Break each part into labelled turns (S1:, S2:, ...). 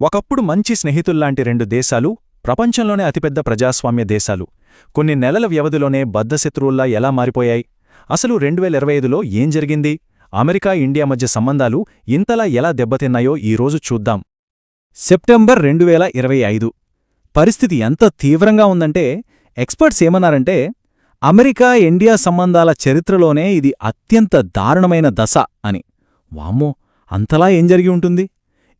S1: ఒకప్పుడు మంచి స్నేహితుల్లాంటి రెండు దేశాలు, ప్రపంచంలోనే అతిపెద్ద ప్రజాస్వామ్య దేశాలు, కొన్ని నెలల వ్యవధిలోనే బద్ధశత్రువుల్లా ఎలా మారిపోయాయి? అసలు 2025లో ఏం జరిగింది? అమెరికా ఇండియా మధ్య సంబంధాలు ఇంతలా ఎలా దెబ్బతిన్నాయో ఈరోజు చూద్దాం.
S2: సెప్టెంబర్ 2025 పరిస్థితి ఎంత తీవ్రంగా ఉందంటే, ఎక్స్పర్ట్స్ ఏమన్నారంటే, అమెరికా ఇండియా సంబంధాల చరిత్రలోనే ఇది అత్యంత దారుణమైన దశ అని. వామ్మో, అంతలా ఏం జరిగి ఉంటుంది?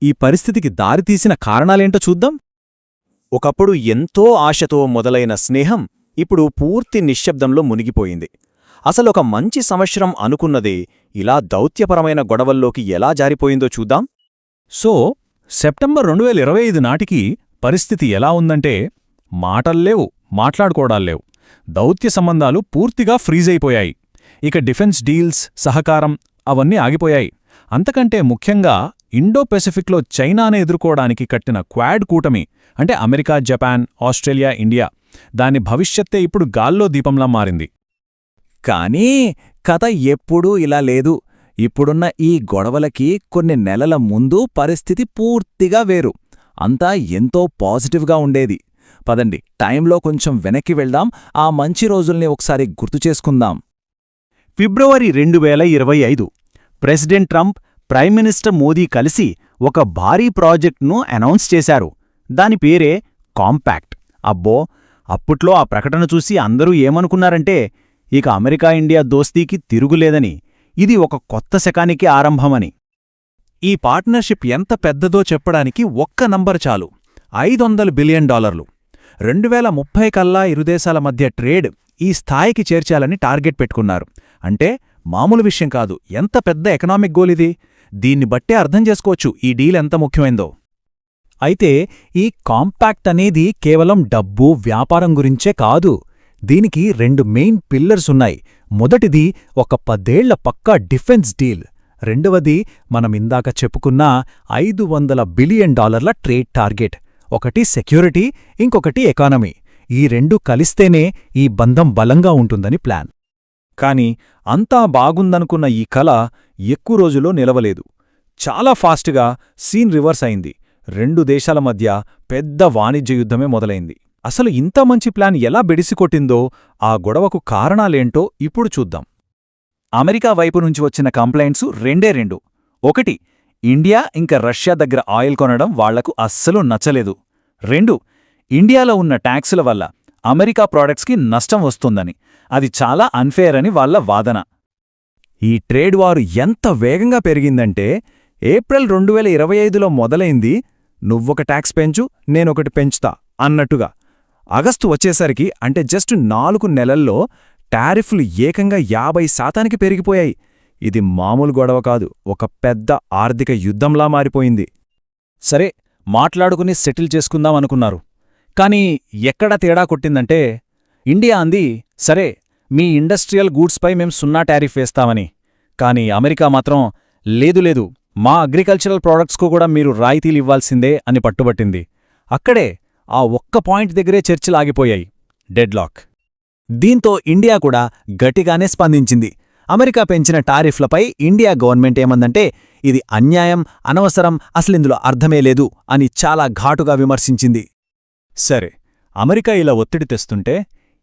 S2: ఈ పరిస్థితికి దారితీసిన కారణాలేంటో చూద్దాం.
S1: ఒకప్పుడు ఎంతో ఆశతో మొదలైన స్నేహం ఇప్పుడు పూర్తి నిశ్శబ్దంలో మునిగిపోయింది. అసలొక మంచి సంవత్సరం అనుకున్నదే ఇలా దౌత్యపరమైన గొడవల్లోకి ఎలా జారిపోయిందో చూద్దాం.
S2: సో, సెప్టెంబర్ 2025 నాటికి పరిస్థితి ఎలా ఉందంటే, మాటల్లేవు, మాట్లాడుకోవడాల్లేవు. దౌత్య సంబంధాలు పూర్తిగా ఫ్రీజైపోయాయి. ఇక డిఫెన్స్ డీల్స్, సహకారం అవన్నీ ఆగిపోయాయి. అంతకంటే ముఖ్యంగా ఇండో పెసిఫిక్లో చైనాను ఎదుర్కోవడానికి కట్టిన క్వాడ్ కూటమి, అంటే అమెరికా, జపాన్, ఆస్ట్రేలియా, ఇండియా, దాని భవిష్యత్తే ఇప్పుడు గాల్లో దీపంలా మారింది.
S1: కానీ కథ ఎప్పుడూ ఇలా లేదు. ఇప్పుడున్న ఈ గొడవలకి కొన్ని నెలల ముందు పరిస్థితి పూర్తిగా వేరు. అంతా ఎంతో పాజిటివ్గా ఉండేది. పదండి, టైంలో కొంచెం వెనక్కి వెళ్దాం, ఆ మంచి రోజుల్ని ఒకసారి గుర్తుచేసుకుందాం.
S2: ఫిబ్రవరి 2025 president Trump, prime minister Modi కలిసి ఒక భారీ ప్రాజెక్ట్ను అనౌన్స్ చేశారు. దాని పేరే కాంపాక్ట్. అబ్బో, అప్పట్లో ఆ ప్రకటన చూసి అందరూ ఏమనుకున్నారంటే, ఇక అమెరికా ఇండియా దోస్తీకి తిరుగులేదని, ఇది ఒక కొత్త శకానికి ఆరంభమని.
S1: ఈ పార్ట్నర్షిప్ ఎంత పెద్దదో చెప్పడానికి ఒక్క నంబర్ చాలు: $500 బిలియన్. 2030 కల్లా ఇరుదేశాల మధ్య ట్రేడ్ ఈ స్థాయికి చేర్చాలని టార్గెట్ పెట్టుకున్నారు. అంటే మామూలు విషయం కాదు. ఎంత పెద్ద ఎకనామిక్ గోల్ ఇది! దీన్ని బట్టే అర్థం చేసుకోవచ్చు ఈ డీల్ ఎంత ముఖ్యమైందో.
S2: అయితే ఈ కాంపాక్ట్ అనేది కేవలం డబ్బు, వ్యాపారం గురించే కాదు. దీనికి 2 మెయిన్ పిల్లర్స్ ఉన్నాయి. మొదటిది ఒక 10 ఏళ్ల పక్కా డిఫెన్స్ డీల్. రెండవది మనమిందాక చెప్పుకున్న $500 బిలియన్ ట్రేడ్ టార్గెట్. ఒకటి సెక్యూరిటీ, ఇంకొకటి ఎకానమీ. ఈ రెండు కలిస్తేనే ఈ బంధం బలంగా ఉంటుందని ప్లాన్.
S1: కాని అంతా బాగుందనుకున్న ఈ కల ఎక్కువ రోజుల్లో నిలవలేదు. చాలా ఫాస్ట్గా సీన్ రివర్స్ అయింది. రెండు దేశాల మధ్య పెద్ద వాణిజ్య యుద్ధమే మొదలైంది. అసలు ఇంత మంచి ప్లాన్ ఎలా బెడిసికొట్టిందో, ఆ గొడవకు కారణాలేంటో ఇప్పుడు చూద్దాం. అమెరికా వైపు నుంచి వచ్చిన కంప్లైంట్సు రెండు. ఒకటి, ఇండియా ఇంకా రష్యా దగ్గర ఆయిల్ కొనడం వాళ్లకు అస్సలు నచ్చలేదు. 2, ఇండియాలో ఉన్న ట్యాక్సుల వల్ల అమెరికా ప్రాడక్ట్స్కి నష్టం వస్తుందని, అది చాలా అన్ఫేర్ అని వాళ్ల వాదన. ఈ ట్రేడ్ వారు ఎంత వేగంగా పెరిగిందంటే, ఏప్రిల్ 2025లో మొదలైంది నువ్వొక ట్యాక్స్ పెంచు, నేనొకటి పెంచుతా అన్నట్టుగా. ఆగస్టు వచ్చేసరికి, అంటే జస్ట్ 4 నెలల్లో టారిఫ్లు ఏకంగా 50% పెరిగిపోయాయి. ఇది మామూలు గొడవ కాదు, ఒక పెద్ద ఆర్థిక యుద్ధంలా మారిపోయింది.
S2: సరే, మాట్లాడుకుని సెటిల్ చేసుకుందామనుకున్నారు. కాని ఎక్కడ తేడా కొట్టిందంటే, ఇండియా అంది, సరే మీ ఇండస్ట్రియల్ గూడ్స్పై మేం 0 టారిఫ్ వేస్తామని. కాని అమెరికా మాత్రం, లేదు, మా అగ్రికల్చరల్ ప్రాడక్ట్స్కు కూడా మీరు రాయితీలివ్వాల్సిందే అని పట్టుబట్టింది. అక్కడే ఆ ఒక్క పాయింట్ దగ్గరే చర్చలాగిపోయాయి. డెడ్లాక్. దీంతో ఇండియా కూడా గట్టిగానే స్పందించింది. అమెరికా పెంచిన టారిఫ్లపై ఇండియా గవర్నమెంట్ ఏమందంటే, ఇది అన్యాయం, అనవసరం, అసలిందులో అర్థమే లేదు అని చాలా ఘాటుగా విమర్శించింది.
S1: సరే, అమెరికా ఇలా ఒత్తిడి తెస్తుంటే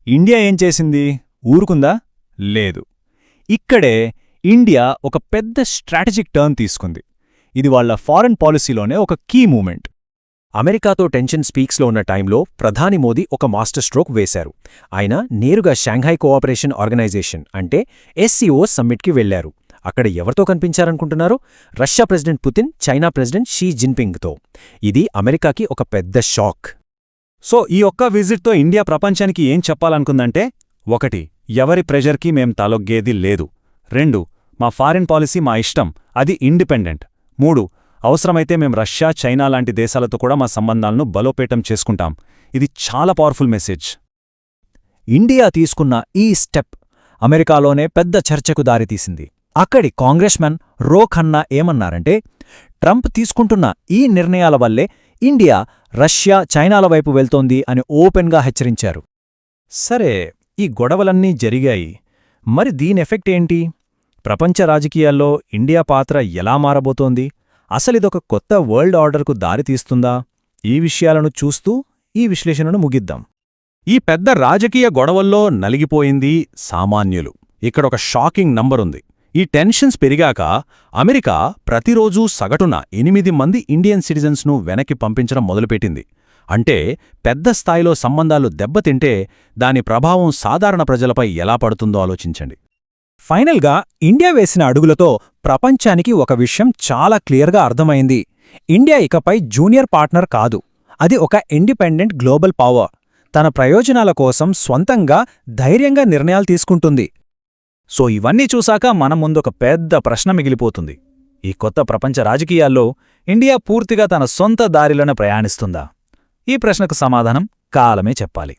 S1: ఇండియా ఏం చేసింది? ఊరుకుందా? లేదు. ఇక్కడే ఇండియా ఒక పెద్ద స్ట్రాటజిక్ టర్న్ తీసుకుంది. ఇది వాళ్ల ఫారెన్ పాలసీలోనే ఒక కీ మూమెంట్. అమెరికాతో టెన్షన్ స్పీక్స్లో ఉన్న టైంలో ప్రధాని మోదీ ఒక మాస్టర్ స్ట్రోక్ వేశారు. ఆయన నేరుగా షాంఘై కోఆపరేషన్ ఆర్గనైజేషన్, అంటే SCO సమ్మిట్కి వెళ్లారు. అక్కడ ఎవరితో కనిపించారనుకుంటున్నారు? Russia president Putin, China president Xi జిన్పింగ్తో. ఇది అమెరికాకి ఒక పెద్ద షాక్. సో ఈ ఒక్క విజిట్తో ఇండియా ప్రపంచానికి ఏం చెప్పాలనుకుందంటే, 1, ఎవరి ప్రెజర్కి మేం తలొగ్గేది లేదు. 2, మా ఫారిన్ పాలసీ మా ఇష్టం, అది ఇండిపెండెంట్. 3, అవసరమైతే మేం రష్యా, చైనా లాంటి దేశాలతో కూడా మా సంబంధాలను బలోపేతం చేసుకుంటాం. ఇది చాలా పవర్ఫుల్ మెసేజ్.
S2: ఇండియా తీసుకున్న ఈ స్టెప్ అమెరికాలోనే పెద్ద చర్చకు దారితీసింది. అక్కడి కాంగ్రెస్మెన్ రో ఖన్నా ఏమన్నారంటే, ట్రంప్ తీసుకుంటున్న ఈ నిర్ణయాల వల్లే ఇండియా రష్యా, చైనాల వైపు వెళ్తోంది అని ఓపెన్గా హెచ్చరించారు.
S1: సరే, ఈ గొడవలన్నీ జరిగాయి. మరి దీని ఎఫెక్ట్ ఏంటి? ప్రపంచ రాజకీయాల్లో ఇండియా పాత్ర ఎలా మారబోతోంది?
S2: అసలిదొక కొత్త వరల్డ్ ఆర్డర్కు దారితీస్తుందా? ఈ విషయాలను చూస్తూ ఈ విశ్లేషణను ముగిద్దాం.
S1: ఈ పెద్ద రాజకీయ గొడవల్లో నలిగిపోయింది సామాన్యులు. ఇక్కడొక షాకింగ్ నంబరుంది. ఈ టెన్షన్స్ పెరిగాక అమెరికా ప్రతిరోజూ సగటున 8 మంది ఇండియన్ సిటిజన్స్ను వెనక్కి పంపించడం మొదలుపెట్టింది. అంటే పెద్ద స్థాయిలో సంబంధాలు దెబ్బతింటే దాని ప్రభావం సాధారణ ప్రజలపై ఎలా పడుతుందో ఆలోచించండి.
S2: ఫైనల్గా ఇండియా వేసిన అడుగులతో ప్రపంచానికి ఒక విషయం చాలా క్లియర్గా అర్థమైంది. ఇండియా ఇకపై జూనియర్ పార్ట్నర్ కాదు, అది ఒక ఇండిపెండెంట్ గ్లోబల్ పవర్. తన ప్రయోజనాల కోసం స్వంతంగా ధైర్యంగా నిర్ణయాలు తీసుకుంటుంది. సో ఇవన్నీ చూశాక మన ముందొక పెద్ద ప్రశ్న మిగిలిపోతుంది. ఈ కొత్త ప్రపంచ రాజకీయాల్లో ఇండియా పూర్తిగా తన సొంత దారిలోనే ప్రయాణిస్తుందా? ఈ ప్రశ్నకు సమాధానం కాలమే చెప్పాలి.